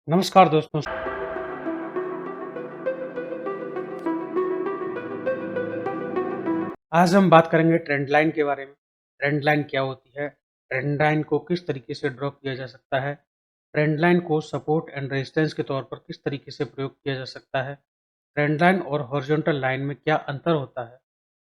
नमस्कार दोस्तों। आज हम बात करेंगे ट्रेंड लाइन के बारे में। ट्रेंड लाइन क्या होती है? ट्रेंड लाइन को किस तरीके से ड्रॉ किया जा सकता है? ट्रेंड लाइन को सपोर्ट एंड रेजिस्टेंस के तौर पर किस तरीके से प्रयोग किया जा सकता है? ट्रेंड लाइन और हॉरिजॉन्टल लाइन में क्या अंतर होता है?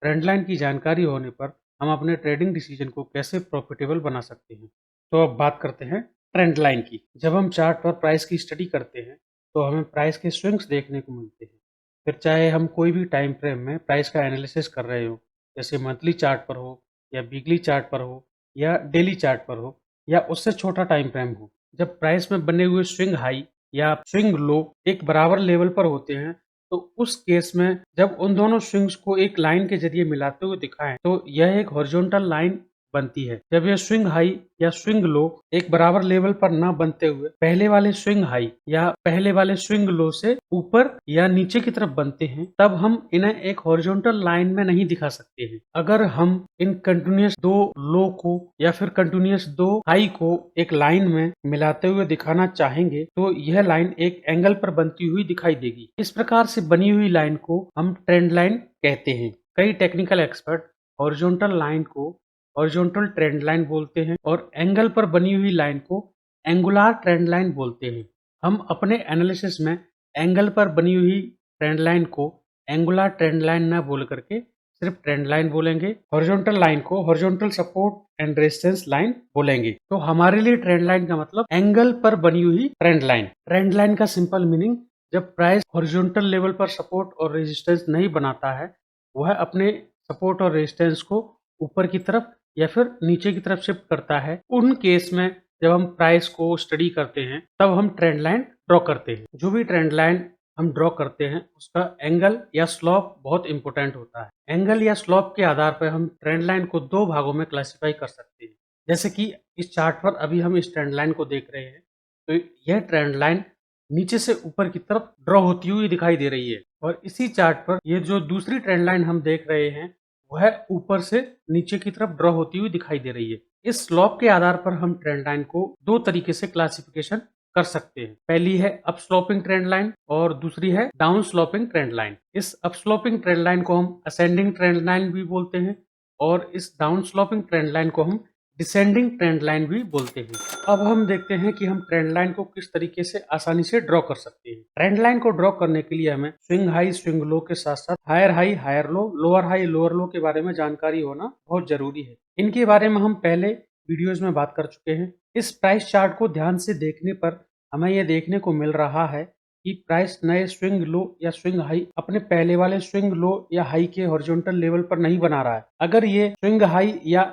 ट्रेंड लाइन की जानकारी होने पर हम अपने ट्रेडिंग डिसीजन को कैसे प्रॉफिटेबल बना सकते हैं? तो अब बात करते हैं ट्रेंड लाइन की। जब हम चार्ट पर प्राइस की स्टडी करते हैं तो हमें प्राइस के स्विंग्स देखने को मिलते हैं। फिर चाहे हम कोई भी टाइम फ्रेम में प्राइस का एनालिसिस कर रहे हो, जैसे मंथली चार्ट पर हो या वीकली चार्ट पर हो या डेली चार्ट पर हो या उससे छोटा टाइम फ्रेम हो, जब प्राइस में बने हुए स्विंग हाई या स्विंग लो एक बराबर लेवल पर होते हैं तो उस केस में जब उन दोनों स्विंग्स को एक लाइन के जरिए मिलाते हुए दिखाएं तो यह एक हॉरिजॉन्टल लाइन बनती है। जब यह स्विंग हाई या स्विंग लो एक बराबर लेवल पर न बनते हुए पहले वाले स्विंग हाई या पहले वाले स्विंग लो से ऊपर या नीचे की तरफ बनते हैं, तब हम इन्हें एक हॉरिजॉन्टल लाइन में नहीं दिखा सकते हैं। अगर हम इन कंटिन्यूअस दो लो को या फिर कंटिन्यूअस दो हाई को एक लाइन में मिलाते हुए दिखाना चाहेंगे तो यह लाइन एक एंगल पर बनती हुई दिखाई देगी। इस प्रकार से बनी हुई लाइन को हम ट्रेंड लाइन कहते हैं। कई टेक्निकल एक्सपर्ट हॉरिजॉन्टल लाइन को हॉरिजॉन्टल ट्रेंड लाइन बोलते हैं और एंगल पर बनी हुई लाइन को एंगुलर ट्रेंड लाइन बोलते हैं। हम अपने एनालिसिस में एंगल पर बनी हुई ट्रेंड लाइन को एंगुलर ट्रेंड लाइन न बोल करके सिर्फ ट्रेंड लाइन बोलेंगे। हॉरिजॉन्टल लाइन को horizontal support and resistance line बोलेंगे। तो हमारे लिए ट्रेंड लाइन का मतलब एंगल पर बनी हुई ट्रेंड लाइन। ट्रेंड लाइन का सिंपल मीनिंग, जब प्राइस हॉरिजॉन्टल लेवल पर सपोर्ट और रेजिस्टेंस नहीं बनाता है, वह अपने सपोर्ट और रेजिस्टेंस को ऊपर की तरफ या फिर नीचे की तरफ शिफ्ट करता है। उन केस में जब हम प्राइस को स्टडी करते हैं तब हम ट्रेंड लाइन ड्रॉ करते हैं। जो भी ट्रेंड लाइन हम ड्रॉ करते हैं उसका एंगल या स्लोप बहुत इंपॉर्टेंट होता है। एंगल या स्लोप के आधार पर हम ट्रेंड लाइन को दो भागों में क्लासिफाई कर सकते हैं। जैसे कि इस चार्ट पर अभी हम इस ट्रेंड लाइन को देख रहे हैं तो यह ट्रेंड लाइन नीचे से ऊपर की तरफ ड्रॉ होती हुई दिखाई दे रही है, और इसी चार्ट पर ये जो दूसरी ट्रेंड लाइन हम देख रहे हैं वह ऊपर से नीचे की तरफ ड्रॉ होती हुई दिखाई दे रही है। इस स्लोप के आधार पर हम ट्रेंड लाइन को दो तरीके से क्लासिफिकेशन कर सकते हैं। पहली है अप स्लोपिंग ट्रेंड लाइन और दूसरी है डाउन स्लोपिंग ट्रेंड लाइन। इस अप स्लोपिंग ट्रेंड लाइन को हम असेंडिंग ट्रेंड लाइन भी बोलते हैं और इस डाउन स्लोपिंग ट्रेंड लाइन को हम डिसेंडिंग ट्रेंड लाइन भी बोलते हैं। अब हम देखते हैं कि हम ट्रेंड लाइन को किस तरीके से आसानी से ड्रॉ कर सकते हैं। ट्रेंड लाइन को ड्रॉ करने के लिए हमें स्विंग हाई स्विंग लो के साथ साथ higher high higher low, lower high lower low के बारे में जानकारी होना बहुत जरूरी है। इनके बारे में हम पहले वीडियोज में बात कर चुके हैं। इस प्राइस चार्ट को ध्यान से देखने पर हमें यह देखने को मिल रहा है कि प्राइस नए स्विंग लो या स्विंग हाई अपने पहले वाले स्विंग लो या हाई के हॉरिजॉन्टल लेवल पर नहीं बना रहा है। अगर ये स्विंग हाई या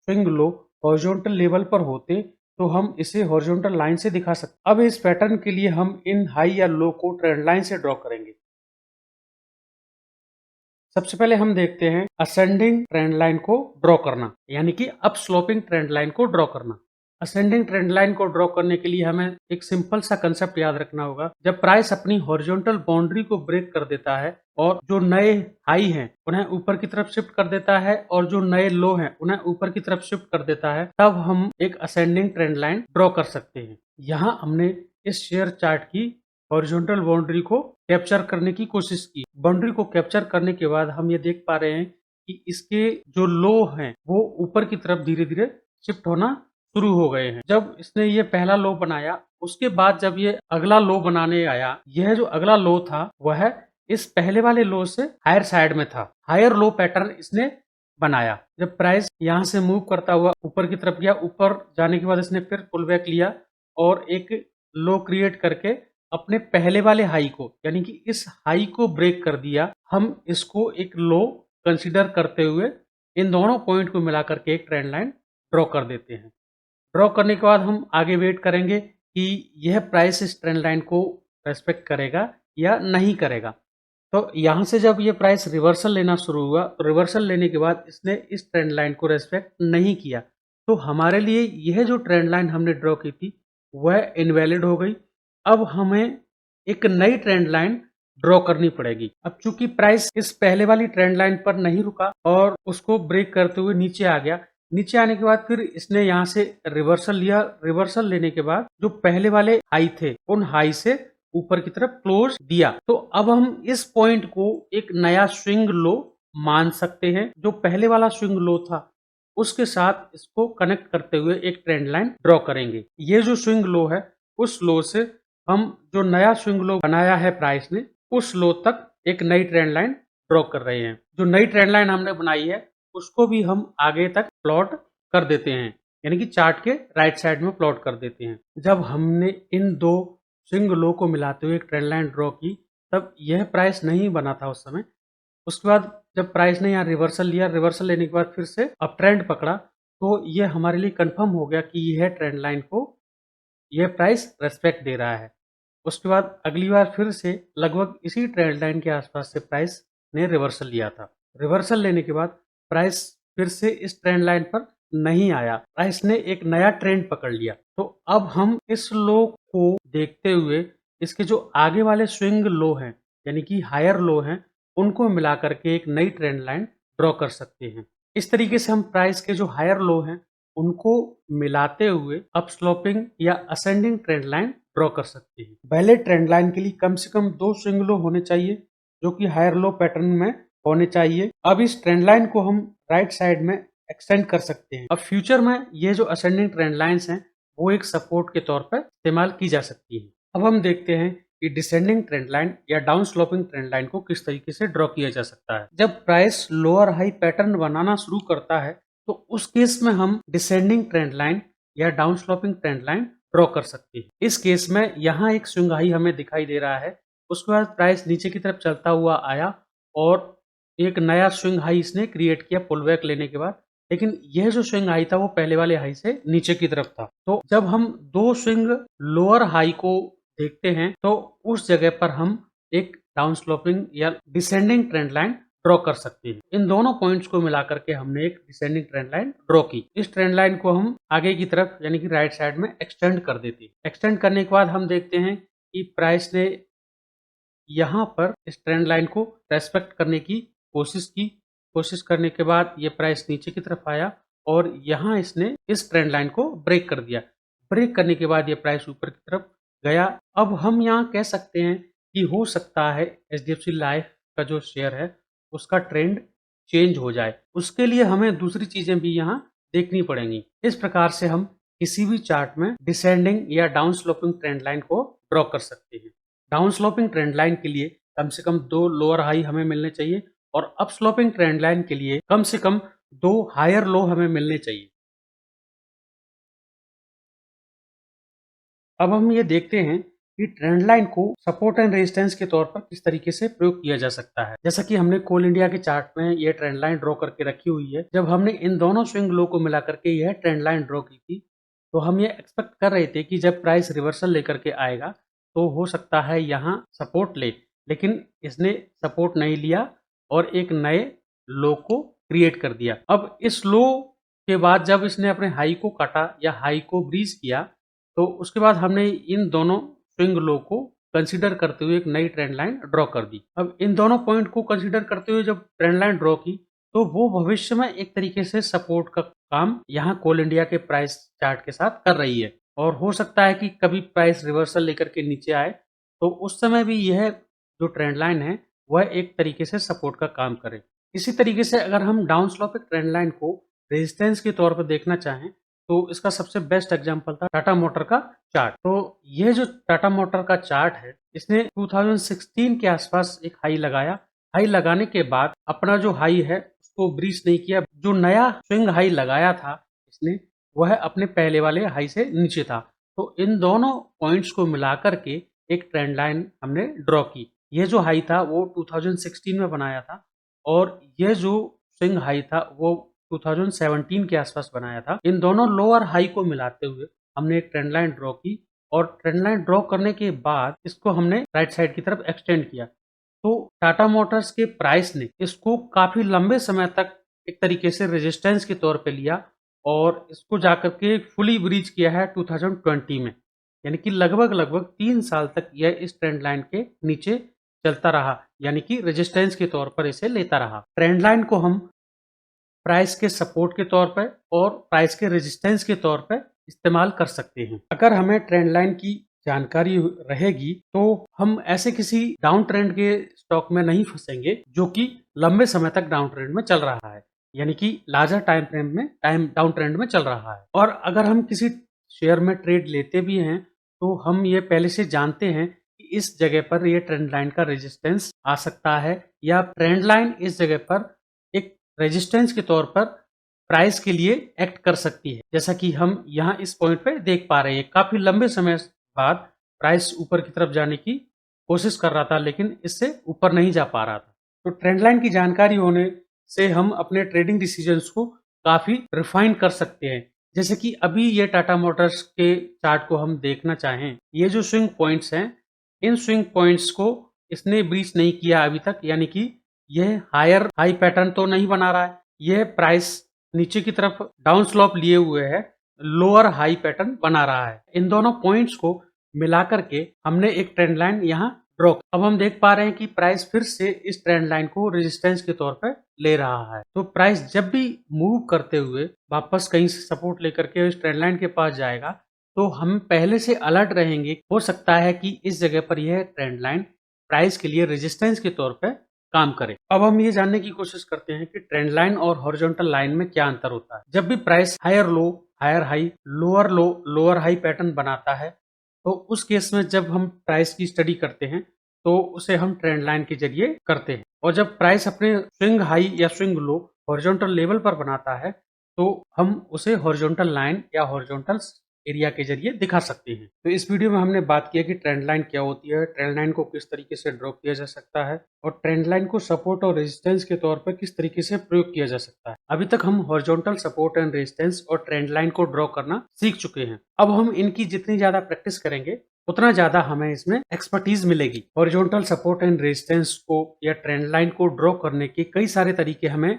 स्विंग लो हॉरिजॉन्टल लेवल पर होते तो हम इसे हॉरिजॉन्टल लाइन से दिखा सकते। अब इस पैटर्न के लिए हम इन हाई या लो को ट्रेंड लाइन से ड्रॉ करेंगे। सबसे पहले हम देखते हैं असेंडिंग ट्रेंड लाइन को ड्रॉ करना, यानी कि अप स्लोपिंग ट्रेंड लाइन को ड्रॉ करना। असेंडिंग ट्रेंड लाइन को ड्रॉ करने के लिए हमें एक सिंपल सा कंसेप्ट याद रखना होगा। जब प्राइस अपनी हॉरिजॉन्टल बाउंड्री को ब्रेक कर देता है और जो नए हाई हैं उन्हें ऊपर की तरफ शिफ्ट कर देता है और जो नए लो हैं उन्हें ऊपर की तरफ शिफ्ट कर देता है, तब हम एक असेंडिंग ट्रेंड लाइन ड्रॉ कर सकते हैं। यहाँ हमने इस शेयर चार्ट की हॉरिजॉन्टल बाउंड्री को कैप्चर करने की कोशिश की। बाउंड्री को कैप्चर करने के बाद हम ये देख पा रहे हैं कि इसके जो लो हैं वो ऊपर की तरफ धीरे धीरे शिफ्ट होना शुरू हो गए हैं। जब इसने ये पहला लो बनाया उसके बाद जब ये अगला लो बनाने आया, यह जो अगला लो था वह इस पहले वाले लो से हायर साइड में था। हायर लो पैटर्न इसने बनाया। जब प्राइस यहाँ से मूव करता हुआ ऊपर की तरफ गया, ऊपर जाने के बाद इसने फिर पुल बैक लिया और एक लो क्रिएट करके अपने पहले वाले हाई को, यानी कि इस हाई को ब्रेक कर दिया। हम इसको एक लो कंसीडर करते हुए इन दोनों पॉइंट को मिलाकर के एक ट्रेंड लाइन ड्रॉ कर देते हैं। ड्रॉ करने के बाद हम आगे वेट करेंगे कि यह प्राइस इस ट्रेंड लाइन को रेस्पेक्ट करेगा या नहीं करेगा। तो यहाँ से जब ये प्राइस रिवर्सल लेना शुरू हुआ तो रिवर्सल लेने के बाद इसने इस ट्रेंड लाइन को रेस्पेक्ट नहीं किया, तो हमारे लिए यह जो ट्रेंड लाइन हमने ड्रॉ की थी वह इनवैलिड हो गई। अब हमें एक नई ट्रेंड लाइन ड्रॉ करनी पड़ेगी। अब चूंकि प्राइस इस पहले वाली ट्रेंड लाइन पर नहीं रुका और उसको ब्रेक करते हुए नीचे आ गया, नीचे आने के बाद फिर इसने यहाँ से रिवर्सल लिया। रिवर्सल लेने के बाद जो पहले वाले हाई थे उन हाई से ऊपर की तरफ क्लोज दिया। तो अब हम इस पॉइंट को एक नया स्विंग लो मान सकते हैं। जो पहले वाला स्विंग लो था उसके साथ इसको कनेक्ट करते हुए एक ट्रेंड लाइन ड्रॉ करेंगे। ये जो स्विंग लो है उस लो से हम जो नया स्विंग लो बनाया है प्राइस ने उस लो तक एक नई ट्रेंड लाइन ड्रॉ कर रहे हैं। जो नई ट्रेंड लाइन हमने बनाई है उसको भी हम आगे तक प्लॉट कर देते हैं, यानी कि चार्ट के राइट साइड में प्लॉट कर देते हैं। जब हमने इन दो स्विंग लो को मिलाते हुए एक ट्रेंड लाइन ड्रॉ की तब यह प्राइस नहीं बना था उस समय। उसके बाद जब प्राइस ने यहाँ रिवर्सल लिया, रिवर्सल लेने के बाद फिर से अब ट्रेंड पकड़ा, तो ये हमारे लिए कंफर्म हो गया कि यह ट्रेंड लाइन को यह प्राइस रेस्पेक्ट दे रहा है। उसके बाद अगली बार फिर से लगभग इसी ट्रेंड लाइन के आसपास से प्राइस ने रिवर्सल लिया था। रिवर्सल लेने के बाद प्राइस फिर से इस ट्रेंड लाइन पर नहीं आया, प्राइस ने एक नया ट्रेंड पकड़ लिया। तो अब हम इस लो को देखते हुए इसके जो आगे वाले स्विंग लो हैं यानी कि हायर लो हैं उनको मिला करके एक नई ट्रेंड लाइन ड्रॉ कर सकते हैं। इस तरीके से हम प्राइस के जो हायर लो हैं उनको मिलाते हुए अप स्लोपिंग या असेंडिंग ट्रेंड लाइन ड्रॉ कर सकते हैं। पहले ट्रेंड लाइन के लिए कम से कम 2 स्विंग लो होने चाहिए जो कि हायर लो पैटर्न में होने चाहिए। अब इस ट्रेंड लाइन को हम राइट साइड में एक्सटेंड कर सकते हैं। अब फ्यूचर में ये जो असेंडिंग ट्रेंड लाइन्स हैं वो एक सपोर्ट के तौर पर इस्तेमाल की जा सकती है। अब हम देखते हैं कि डिसेंडिंग ट्रेंड लाइन या डाउन स्लोपिंग ट्रेंड लाइन को किस तरीके से ड्रॉ किया जा सकता है। जब प्राइस लोअर हाई पैटर्न बनाना शुरू करता है तो उस केस में हम डिसेंडिंग ट्रेंड लाइन या down sloping trend line draw कर सकते हैं। इस केस में यहाँ एक स्विंग हाई हमें दिखाई दे रहा है, उसके बाद प्राइस नीचे की तरफ चलता हुआ आया और एक नया स्विंग हाई इसने क्रिएट किया पुल बैक लेने के बाद। लेकिन यह जो स्विंग हाई था वो पहले वाले हाई से नीचे की तरफ था। तो जब हम 2 स्विंग लोअर हाई को देखते हैं तो उस जगह पर हम एक डाउन स्लोपिंग या डिसेंडिंग ट्रेंड लाइन ड्रॉ कर सकते हैं। इन दोनों पॉइंट्स को मिला करके हमने एक डिसेंडिंग ट्रेंड लाइन ड्रॉ की। इस ट्रेंड लाइन को हम आगे की तरफ यानी कि राइट साइड में एक्सटेंड कर देते हैं। एक्सटेंड करने के बाद हम देखते हैं कि प्राइस ने यहाँ पर इस ट्रेंड लाइन को रेस्पेक्ट करने की कोशिश करने के बाद ये प्राइस नीचे की तरफ आया और यहाँ इसने इस ट्रेंड लाइन को ब्रेक कर दिया। ब्रेक करने के बाद ये प्राइस ऊपर की तरफ गया। अब हम यहाँ कह सकते हैं कि हो सकता है HDFC लाइफ का जो शेयर है उसका ट्रेंड चेंज हो जाए। उसके लिए हमें दूसरी चीजें भी यहाँ देखनी पड़ेंगी। इस प्रकार से हम किसी भी चार्ट में डिसेंडिंग या डाउन स्लोपिंग ट्रेंड लाइन को ड्रॉ कर सकते हैं। डाउन स्लोपिंग ट्रेंड लाइन के लिए कम से कम 2 लोअर हाई हमें मिलने चाहिए और अप स्लोपिंग ट्रेंड लाइन के लिए कम से कम 2 हायर लो हमें मिलने चाहिए। अब हम ये देखते हैं कि ट्रेंड लाइन को सपोर्ट एंड रेजिस्टेंस के तौर पर किस तरीके से प्रयोग किया जा सकता है। जैसा कि हमने कोल इंडिया के चार्ट में ये ट्रेंड लाइन ड्रॉ करके रखी हुई है। जब हमने इन दोनों स्विंग लो को मिला करके यह ट्रेंड लाइन ड्रॉ की थी तो हम ये एक्सपेक्ट कर रहे थे कि जब प्राइस रिवर्सल लेकर के आएगा तो हो सकता है यहाँ सपोर्ट ले, लेकिन इसने सपोर्ट नहीं लिया और एक नए लो को क्रिएट कर दिया। अब इस लो के बाद जब इसने अपने हाई को काटा या हाई को ब्रीच किया तो उसके बाद हमने इन दोनों स्विंग लो को कंसीडर करते हुए एक नई ट्रेंड लाइन ड्रॉ कर दी। अब इन दोनों पॉइंट को कंसीडर करते हुए जब ट्रेंड लाइन ड्रॉ की तो वो भविष्य में एक तरीके से सपोर्ट का काम यहाँ कोल इंडिया के प्राइस चार्ट के साथ कर रही है और हो सकता है कि कभी प्राइस रिवर्सल लेकर के नीचे आए तो उस समय भी यह जो ट्रेंड लाइन है वह एक तरीके से सपोर्ट का काम करे। इसी तरीके से अगर हम डाउन स्लोपिंग ट्रेंड लाइन को रेजिस्टेंस के तौर पर देखना चाहें तो इसका सबसे बेस्ट एग्जांपल था टाटा मोटर का चार्ट। तो यह जो टाटा मोटर का चार्ट है इसने 2016 के आसपास एक हाई लगाया। हाई लगाने के बाद अपना जो हाई है उसको ब्रीच नहीं किया। जो नया स्विंग हाई लगाया था इसने वह अपने पहले वाले हाई से नीचे था। तो इन दोनों पॉइंट्स को मिलाकर के एक ट्रेंड लाइन हमने ड्रॉ की। यह जो हाई था वो 2016 में बनाया था और यह जो स्विंग हाई था वो 2017 के आसपास बनाया था। इन दोनों लोअर हाई को मिलाते हुए हमने एक ट्रेंड लाइन ड्रॉ की और ट्रेंड लाइन ड्रॉ करने के बाद इसको हमने राइट साइड की तरफ एक्सटेंड किया। तो टाटा मोटर्स के प्राइस ने इसको काफी लंबे समय तक एक तरीके से रेजिस्टेंस के तौर पे लिया और इसको जाकर के फुली ब्रीच किया है 2020 में, यानी कि लगभग 3 साल तक यह इस ट्रेंड लाइन के नीचे चलता रहा, यानी कि रेजिस्टेंस के तौर पर इसे लेता रहा। ट्रेंड लाइन को हम प्राइस के सपोर्ट के तौर पर और प्राइस के रेजिस्टेंस के तौर पर इस्तेमाल कर सकते हैं। अगर हमें ट्रेंड लाइन की जानकारी रहेगी तो हम ऐसे किसी डाउन ट्रेंड के स्टॉक में नहीं फंसेंगे जो कि लंबे समय तक डाउन ट्रेंड में चल रहा है, यानी कि लार्जर टाइम फ्रेम में डाउन ट्रेंड में चल रहा है। और अगर हम किसी शेयर में ट्रेड लेते भी हैं तो हम ये पहले से जानते हैं कि इस जगह पर ये ट्रेंड लाइन का रेजिस्टेंस आ सकता है या ट्रेंड लाइन इस जगह पर एक रेजिस्टेंस के तौर पर प्राइस के लिए एक्ट कर सकती है। जैसा कि हम यहाँ इस पॉइंट पे देख पा रहे हैं, काफी लंबे समय बाद प्राइस ऊपर की तरफ जाने की कोशिश कर रहा था लेकिन इससे ऊपर नहीं जा पा रहा था। तो ट्रेंड लाइन की जानकारी होने से हम अपने ट्रेडिंग डिसीजंस को काफी रिफाइन कर सकते हैं। जैसे कि अभी ये टाटा मोटर्स के चार्ट को हम देखना चाहें, ये जो स्विंग पॉइंट्स हैं, इन स्विंग पॉइंट्स को इसने ब्रीच नहीं किया अभी तक, यानी कि यह हायर हाई पैटर्न तो नहीं बना रहा है। यह प्राइस नीचे की तरफ डाउन स्लोप लिए हुए है, लोअर हाई पैटर्न बना रहा है। इन दोनों पॉइंट्स को मिलाकर के हमने एक ट्रेंड लाइन यहाँ ड्रॉ। अब हम देख पा रहे हैं कि प्राइस फिर से इस ट्रेंड लाइन को रेजिस्टेंस के तौर पर ले रहा है। तो प्राइस जब भी मूव करते हुए वापस कहीं से सपोर्ट लेकर के इस ट्रेंड लाइन के पास जाएगा तो हम पहले से अलर्ट रहेंगे। हो सकता है कि इस जगह पर यह ट्रेंड लाइन प्राइस के लिए रेजिस्टेंस के तौर पर काम करे। अब हम ये जानने की कोशिश करते हैं कि ट्रेंड लाइन और हॉरिजॉन्टल लाइन में क्या अंतर होता है। जब भी price higher low, higher high, lower low, lower high pattern बनाता है तो उस केस में जब हम प्राइस की स्टडी करते हैं तो उसे हम ट्रेंड लाइन के जरिए करते हैं। और जब प्राइस अपने स्विंग हाई या स्विंग लो हॉरिजॉन्टल लेवल पर बनाता है तो हम उसे हॉरिजॉन्टल लाइन या हॉरिजॉन्टल एरिया के जरिए दिखा सकते हैं। तो इस वीडियो में हमने बात किया कि ट्रेंड लाइन क्या होती है, ट्रेंड लाइन को किस तरीके से ड्रॉ किया जा सकता है और ट्रेंड लाइन को सपोर्ट और रेजिस्टेंस के तौर पर किस तरीके से प्रयोग किया जा सकता है। अभी तक हम हॉरिजॉन्टल सपोर्ट एंड रेजिस्टेंस और ट्रेंड लाइन को ड्रॉ करना सीख चुके हैं। अब हम इनकी जितनी ज्यादा प्रैक्टिस करेंगे उतना ज्यादा हमें इसमें एक्सपर्टीज मिलेगी। हॉरिजॉन्टल सपोर्ट एंड रेजिस्टेंस को या ट्रेंड लाइन को ड्रॉ करने के कई सारे तरीके हमें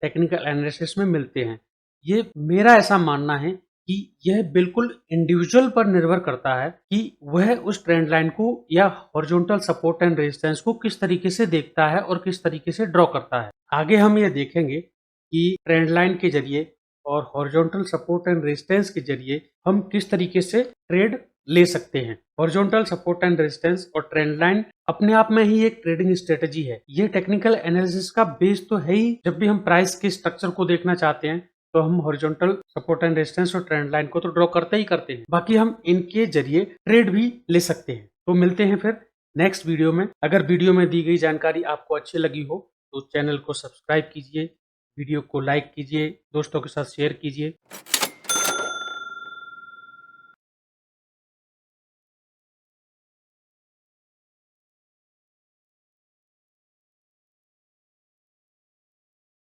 टेक्निकल एनालिसिस में मिलते हैं। ये मेरा ऐसा मानना है कि यह बिल्कुल इंडिविजुअल पर निर्भर करता है कि वह उस ट्रेंड लाइन को या हॉरिजॉन्टल सपोर्ट एंड रेजिस्टेंस को किस तरीके से देखता है और किस तरीके से ड्रॉ करता है। आगे हम ये देखेंगे कि ट्रेंड लाइन के जरिए और हॉरिजॉन्टल सपोर्ट एंड रेजिस्टेंस के जरिए हम किस तरीके से ट्रेड ले सकते हैं। हॉरिजॉन्टल सपोर्ट एंड रेजिस्टेंस और ट्रेंड लाइन अपने आप में ही एक ट्रेडिंग स्ट्रेटजी है। ये टेक्निकल एनालिसिस का बेस तो है ही। जब भी हम प्राइस के स्ट्रक्चर को देखना चाहते हैं तो हम हॉरिजॉन्टल सपोर्ट एंड रेजिस्टेंस और ट्रेंड लाइन को तो ड्रॉ करते ही करते हैं, बाकी हम इनके जरिए ट्रेड भी ले सकते हैं। तो मिलते हैं फिर नेक्स्ट वीडियो में। अगर वीडियो में दी गई जानकारी आपको अच्छी लगी हो तो चैनल को सब्सक्राइब कीजिए, वीडियो को लाइक कीजिए, दोस्तों के साथ शेयर कीजिए।